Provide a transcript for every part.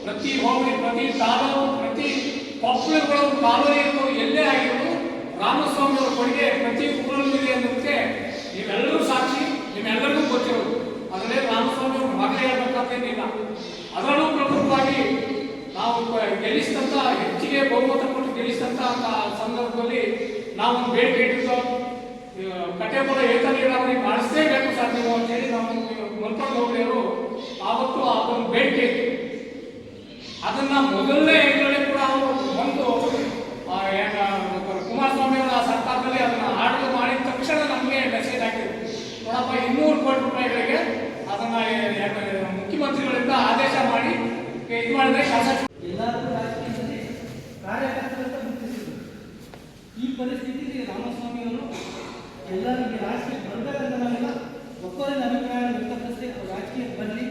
ಪ್ರತಿ ಹೋಬಳಿ, ಪ್ರತಿ ತಾಲೂಕು, ಪ್ರತಿ ಕೊಪ್ಪಳಗಳು, ಕಾಲೋನಿಗಳು ಎಲ್ಲೇ ಆಗಿರೋದು ರಾಮಸ್ವಾಮಿ ಅವರ ಕೊಡುಗೆ ಪ್ರತಿ ಊರಲ್ಲೂ ಇದೆ ಅನ್ನೋದಕ್ಕೆ ನೀವೆಲ್ಲರೂ ಸಾಕ್ಷಿ, ನಿಮ್ಮೆಲ್ಲರಿಗೂ ಗೊತ್ತಿರೋದು. ಅದರಲ್ಲಿ ರಾಮಸ್ವಾಮಿ ಅವರು ಮಗ ಹೇಳ್ಬೇಕಂತೇನಿಲ್ಲ. ಅದರಲ್ಲೂ ಪ್ರಮುಖವಾಗಿ ನಾವು ಗೆಲ್ಲಿಸಿದಂಥ ಹೆಚ್ಚಿಗೆ ಬಹುಮತ ಕೊಟ್ಟು ಗೆಲ್ಲಿಸಿದಂಥ ಸಂದರ್ಭದಲ್ಲಿ ನಾವೊಂದು ಬೇಡಿಕೆ ಇಟ್ಟಿದ್ದು, ಕಟ್ಟೆಪುರ ಏತ ನೀರಾವರಿ ಮಾಡಿಸಲೇಬೇಕು ಸರ್ ನೀವು ಅಂತೇಳಿ ನಾವು ಮಲ್ಕೊಂಡು ಹೋಗ್ಲಿರು ಆವತ್ತು ಅದೊಂದು ಬೇಡಿಕೆ ಇತ್ತು. ಅದನ್ನ ಮೊದಲನೇ ಹೆಂಗಡೆ ಕೂಡ ಅವರು ಒಂದು ಕುಮಾರಸ್ವಾಮಿ ಅವರ ಸರ್ಕಾರದಲ್ಲಿ ಅದನ್ನ ಆಡಳಿತ ಮಾಡಿದ ತಕ್ಷಣ ನಮಗೆ ಮೆಸೇಜ್ ಹಾಕಿದ್ರು, ನೋಡಪ್ಪ 200 ಕೋಟಿ ರೂಪಾಯಿಗಳಿಗೆ ಅದನ್ನ ಮುಖ್ಯಮಂತ್ರಿಗಳಿಂದ ಆದೇಶ ಮಾಡಿ ಇದು ಮಾಡಿದ್ರೆ ಶಾಸಕ ಎಲ್ಲರೂ ರಾಜಕೀಯದಲ್ಲಿ ಕಾರ್ಯಕರ್ತರಂತ ಗುರುತಿಸಿದರು. ಈ ಪರಿಸ್ಥಿತಿಯಲ್ಲಿ ರಾಮಸ್ವಾಮಿ ಅವರು ಎಲ್ಲರಿಗೆ ರಾಜಕೀಯ ಬರಬೇಕಂತ ನಾವೆಲ್ಲ ಒಬ್ಬರಿಂದ ಅಭಿಪ್ರಾಯ ವ್ಯಕ್ತಪಡಿಸಿ ಅವರು ರಾಜಕೀಯಕ್ಕೆ ಬರಲಿ,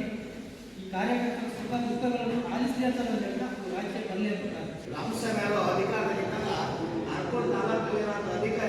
ಈ ಕಾರ್ಯಕರ್ತರ ಸುಖ ದುಃಖಗಳನ್ನು ಆಲಿಸಲಿ ಅಂತ ಹೇಳಿದ್ರೆ ಅವರು ರಾಜಕೀಯ ಬರಲಿ ಅಂತ. ರಾಮಸ್ವಾಮಿ ಅವರು ಅಧಿಕಾರದಲ್ಲಿದ್ದಾಗ 4 ಅಧಿಕಾರ